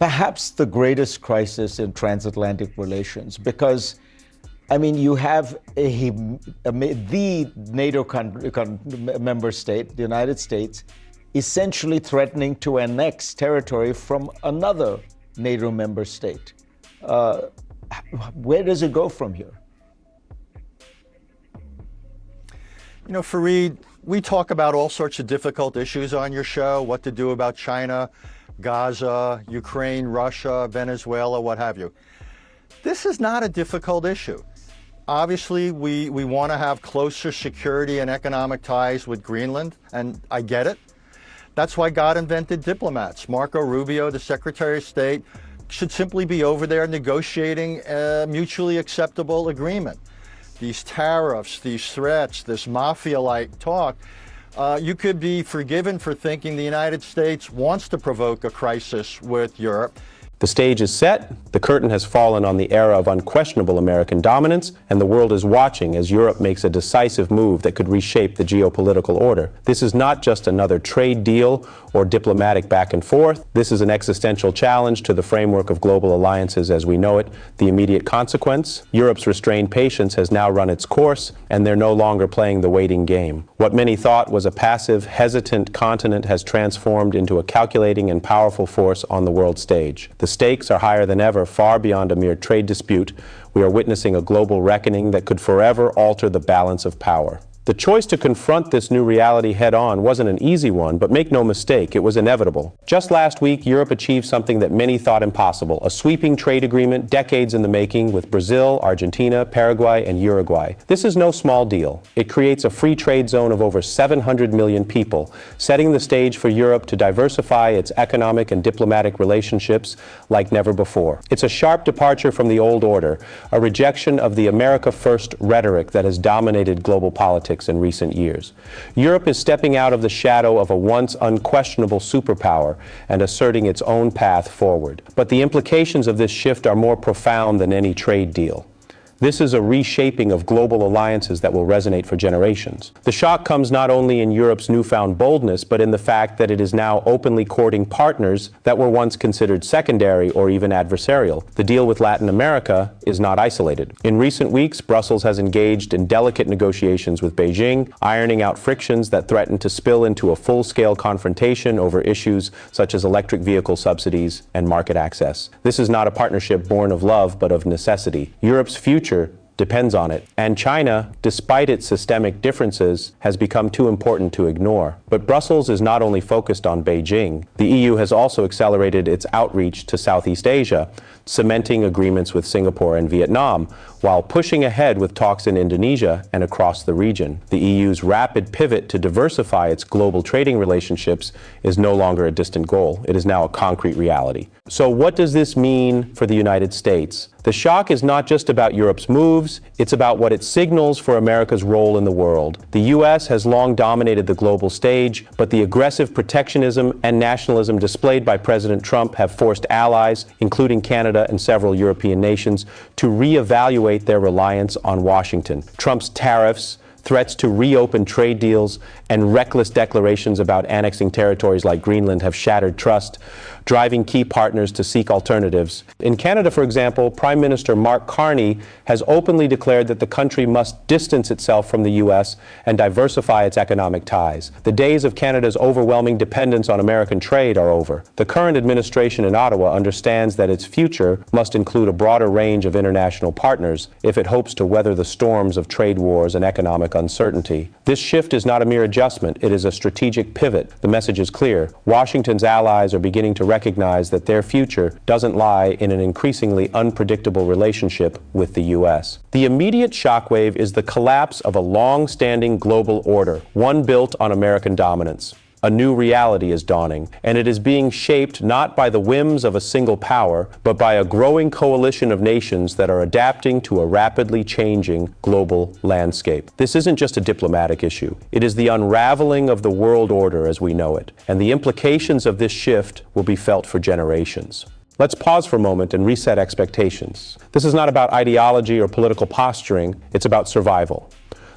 perhaps the greatest crisis in transatlantic relations, because, I mean, you have the NATO member state, the United States, essentially threatening to annex territory from another NATO member state. Where does it go from here? You know, Fareed, we talk about all sorts of difficult issues on your show, what to do about China, Gaza, Ukraine, Russia, Venezuela, what have you. This is not a difficult issue. Obviously, we want to have closer security and economic ties with Greenland, and I get it. That's why God invented diplomats. Marco Rubio, the Secretary of State, should simply be over there negotiating a mutually acceptable agreement. These tariffs, these threats, this mafia-like talk, you could be forgiven for thinking the United States wants to provoke a crisis with Europe. The stage is set, the curtain has fallen on the era of unquestionable American dominance, and the world is watching as Europe makes a decisive move that could reshape the geopolitical order. This is not just another trade deal or diplomatic back and forth. This is an existential challenge to the framework of global alliances as we know it. The immediate consequence? Europe's restrained patience has now run its course, and they're no longer playing the waiting game. What many thought was a passive, hesitant continent has transformed into a calculating and powerful force on the world stage. The stakes are higher than ever, far beyond a mere trade dispute. We are witnessing a global reckoning that could forever alter the balance of power. The choice to confront this new reality head-on wasn't an easy one, but make no mistake, it was inevitable. Just last week, Europe achieved something that many thought impossible, a sweeping trade agreement decades in the making with Brazil, Argentina, Paraguay, and Uruguay. This is no small deal. It creates a free trade zone of over 700 million people, setting the stage for Europe to diversify its economic and diplomatic relationships like never before. It's a sharp departure from the old order, a rejection of the America First rhetoric that has dominated global politics in recent years. Europe is stepping out of the shadow of a once unquestionable superpower and asserting its own path forward. But the implications of this shift are more profound than any trade deal. This is a reshaping of global alliances that will resonate for generations. The shock comes not only in Europe's newfound boldness, but in the fact that it is now openly courting partners that were once considered secondary or even adversarial. The deal with Latin America is not isolated. In recent weeks, Brussels has engaged in delicate negotiations with Beijing, ironing out frictions that threaten to spill into a full-scale confrontation over issues such as electric vehicle subsidies and market access. This is not a partnership born of love, but of necessity. Europe's future depends on it. And China, despite its systemic differences, has become too important to ignore. But Brussels is not only focused on Beijing. The EU has also accelerated its outreach to Southeast Asia, cementing agreements with Singapore and Vietnam, while pushing ahead with talks in Indonesia and across the region. The EU's rapid pivot to diversify its global trading relationships is no longer a distant goal. It is now a concrete reality. So what does this mean for the United States? The shock is not just about Europe's moves, it's about what it signals for America's role in the world. The U.S. has long dominated the global stage, but the aggressive protectionism and nationalism displayed by President Trump have forced allies, including Canada and several European nations, to reevaluate their reliance on Washington. Trump's tariffs, threats to reopen trade deals, and reckless declarations about annexing territories like Greenland have shattered trust, driving key partners to seek alternatives. In Canada, for example, Prime Minister Mark Carney has openly declared that the country must distance itself from the U.S. and diversify its economic ties. The days of Canada's overwhelming dependence on American trade are over. The current administration in Ottawa understands that its future must include a broader range of international partners if it hopes to weather the storms of trade wars and economic uncertainty. This shift is not a mere adjustment, it is a strategic pivot. The message is clear. Washington's allies are beginning to recognize that their future doesn't lie in an increasingly unpredictable relationship with the U.S. The immediate shockwave is the collapse of a long-standing global order, one built on American dominance. A new reality is dawning, and it is being shaped not by the whims of a single power, but by a growing coalition of nations that are adapting to a rapidly changing global landscape. This isn't just a diplomatic issue. It is the unraveling of the world order as we know it, and the implications of this shift will be felt for generations. Let's pause for a moment and reset expectations. This is not about ideology or political posturing, it's about survival.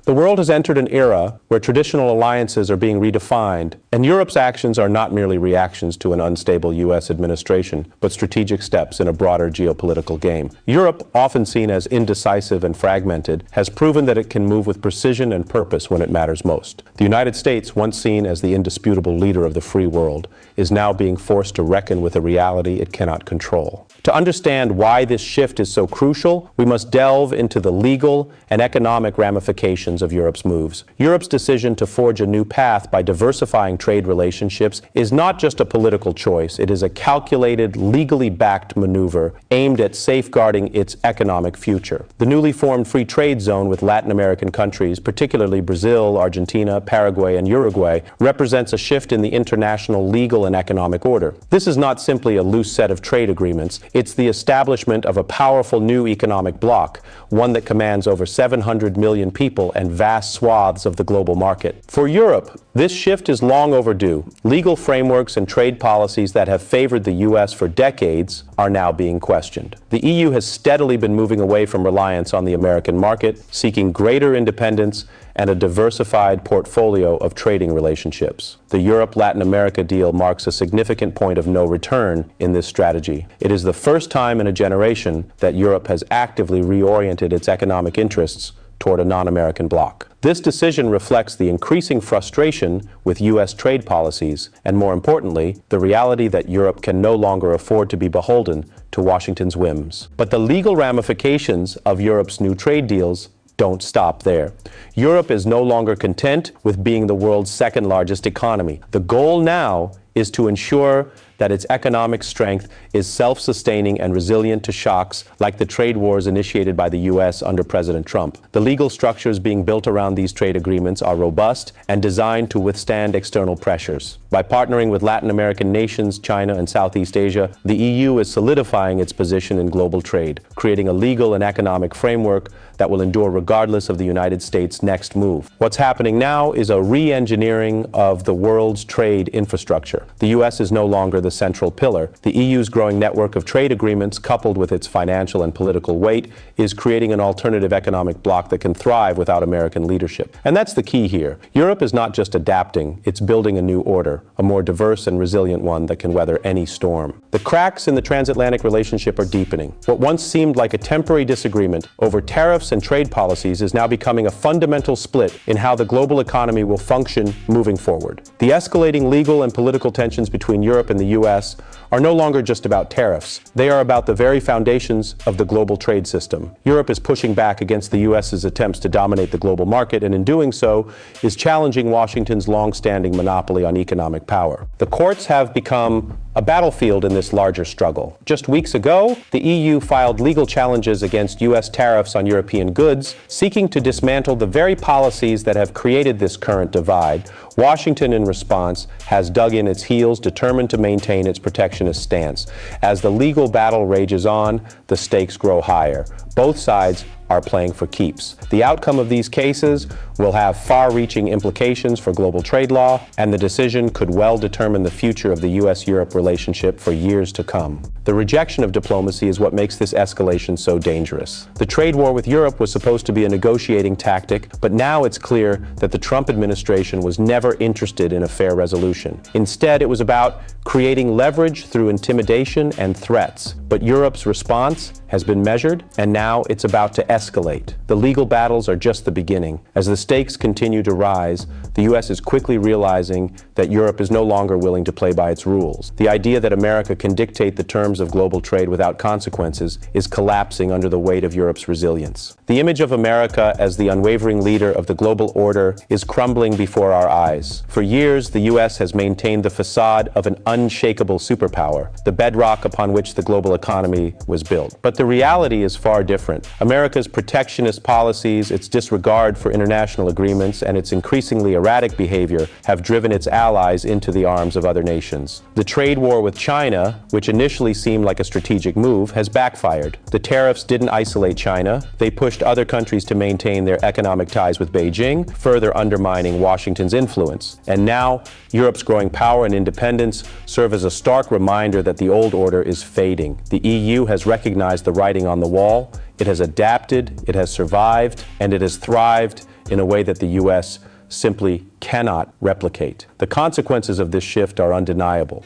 The world has entered an era where traditional alliances are being redefined, and Europe's actions are not merely reactions to an unstable U.S. administration, but strategic steps in a broader geopolitical game. Europe, often seen as indecisive and fragmented, has proven that it can move with precision and purpose when it matters most. The United States, once seen as the indisputable leader of the free world, is now being forced to reckon with a reality it cannot control. To understand why this shift is so crucial, we must delve into the legal and economic ramifications of Europe's moves. Europe's decision to forge a new path by diversifying trade relationships is not just a political choice, it is a calculated, legally backed maneuver aimed at safeguarding its economic future. The newly formed free trade zone with Latin American countries, particularly Brazil, Argentina, Paraguay, and Uruguay, represents a shift in the international legal and economic order. This is not simply a loose set of trade agreements. It's the establishment of a powerful new economic bloc, one that commands over 700 million people and vast swaths of the global market. For Europe, this shift is long overdue. Legal frameworks and trade policies that have favored the U.S. for decades are now being questioned. The EU has steadily been moving away from reliance on the American market, seeking greater independence and a diversified portfolio of trading relationships. The Europe-Latin America deal marks a significant point of no return in this strategy. It is the first time in a generation that Europe has actively reoriented its economic interests toward a non-American bloc. This decision reflects the increasing frustration with U.S. trade policies, and more importantly, the reality that Europe can no longer afford to be beholden to Washington's whims. But the legal ramifications of Europe's new trade deals don't stop there. Europe is no longer content with being the world's second largest economy. The goal now is to ensure that its economic strength is self-sustaining and resilient to shocks like the trade wars initiated by the U.S. under President Trump. The legal structures being built around these trade agreements are robust and designed to withstand external pressures. By partnering with Latin American nations, China, and Southeast Asia, the EU is solidifying its position in global trade, creating a legal and economic framework that will endure regardless of the United States' next move. What's happening now is a re-engineering of the world's trade infrastructure. The U.S. is no longer the central pillar. The EU's growing network of trade agreements, coupled with its financial and political weight, is creating an alternative economic bloc that can thrive without American leadership. And that's the key here. Europe is not just adapting, it's building a new order, a more diverse and resilient one that can weather any storm. The cracks in the transatlantic relationship are deepening. What once seemed like a temporary disagreement over tariffs and trade policies is now becoming a fundamental split in how the global economy will function moving forward. The escalating legal and political tensions between Europe and the U.S. are no longer just about tariffs. They are about the very foundations of the global trade system. Europe is pushing back against the U.S.'s attempts to dominate the global market, and in doing so, is challenging Washington's long-standing monopoly on economic power. The courts have become a battlefield in this larger struggle. Just weeks ago, the EU filed legal challenges against U.S. tariffs on European goods, seeking to dismantle the very policies that have created this current divide. Washington, in response, has dug in its heels, determined to maintain its protectionist stance. As the legal battle rages on, the stakes grow higher. Both sides are playing for keeps. The outcome of these cases will have far-reaching implications for global trade law, and the decision could well determine the future of the U.S.-Europe relationship for years to come. The rejection of diplomacy is what makes this escalation so dangerous. The trade war with Europe was supposed to be a negotiating tactic, but now it's clear that the Trump administration was never interested in a fair resolution. Instead, it was about creating leverage through intimidation and threats. But Europe's response has been measured, and now it's about to escalate. The legal battles are just the beginning. As the stakes continue to rise, the U.S. is quickly realizing that Europe is no longer willing to play by its rules. The idea that America can dictate the terms of global trade without consequences is collapsing under the weight of Europe's resilience. The image of America as the unwavering leader of the global order is crumbling before our eyes. For years, the U.S. has maintained the facade of an unshakable superpower, the bedrock upon which the global economy was built. But the reality is far different. America's protectionist policies, its disregard for international agreements, and its increasingly erratic behavior have driven its allies into the arms of other nations. The trade war with China, which initially seemed like a strategic move, has backfired. The tariffs didn't isolate China. They pushed other countries to maintain their economic ties with Beijing, further undermining Washington's influence. And now, Europe's growing power and independence serve as a stark reminder that the old order is fading. The EU has recognized the writing on the wall. It has adapted, it has survived, and it has thrived in a way that the U.S. simply cannot replicate. The consequences of this shift are undeniable.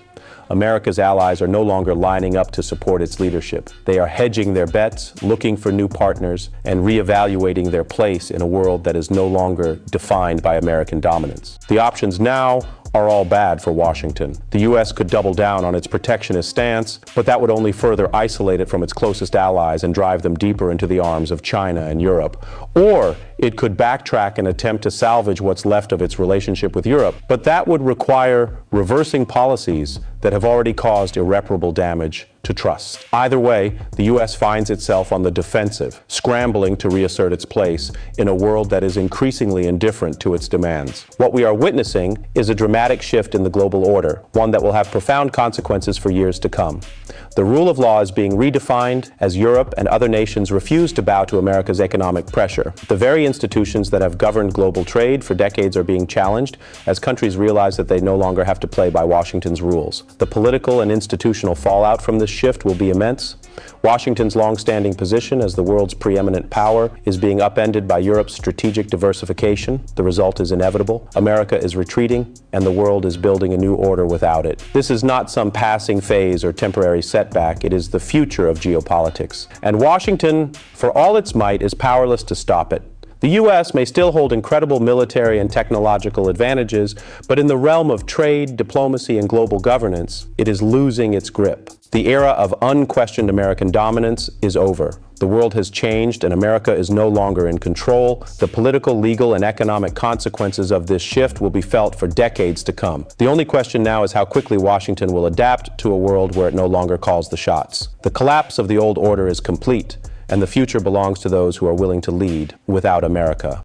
America's allies are no longer lining up to support its leadership. They are hedging their bets, looking for new partners, and reevaluating their place in a world that is no longer defined by American dominance. The options now are all bad for Washington. The U.S. could double down on its protectionist stance, but that would only further isolate it from its closest allies and drive them deeper into the arms of China and Europe. Or it could backtrack and attempt to salvage what's left of its relationship with Europe, but that would require reversing policies that have already caused irreparable damage to trust. Either way, the U.S. finds itself on the defensive, scrambling to reassert its place in a world that is increasingly indifferent to its demands. What we are witnessing is a dramatic shift in the global order, one that will have profound consequences for years to come. The rule of law is being redefined as Europe and other nations refuse to bow to America's economic pressure. The very institutions that have governed global trade for decades are being challenged as countries realize that they no longer have to play by Washington's rules. The political and institutional fallout from this shift will be immense. Washington's long-standing position as the world's preeminent power is being upended by Europe's strategic diversification. The result is inevitable. America is retreating, and the world is building a new order without it. This is not some passing phase or temporary setback. It is the future of geopolitics. And Washington, for all its might, is powerless to stop it. The U.S. may still hold incredible military and technological advantages, but in the realm of trade, diplomacy, and global governance, it is losing its grip. The era of unquestioned American dominance is over. The world has changed, and America is no longer in control. The political, legal, and economic consequences of this shift will be felt for decades to come. The only question now is how quickly Washington will adapt to a world where it no longer calls the shots. The collapse of the old order is complete, and the future belongs to those who are willing to lead without America.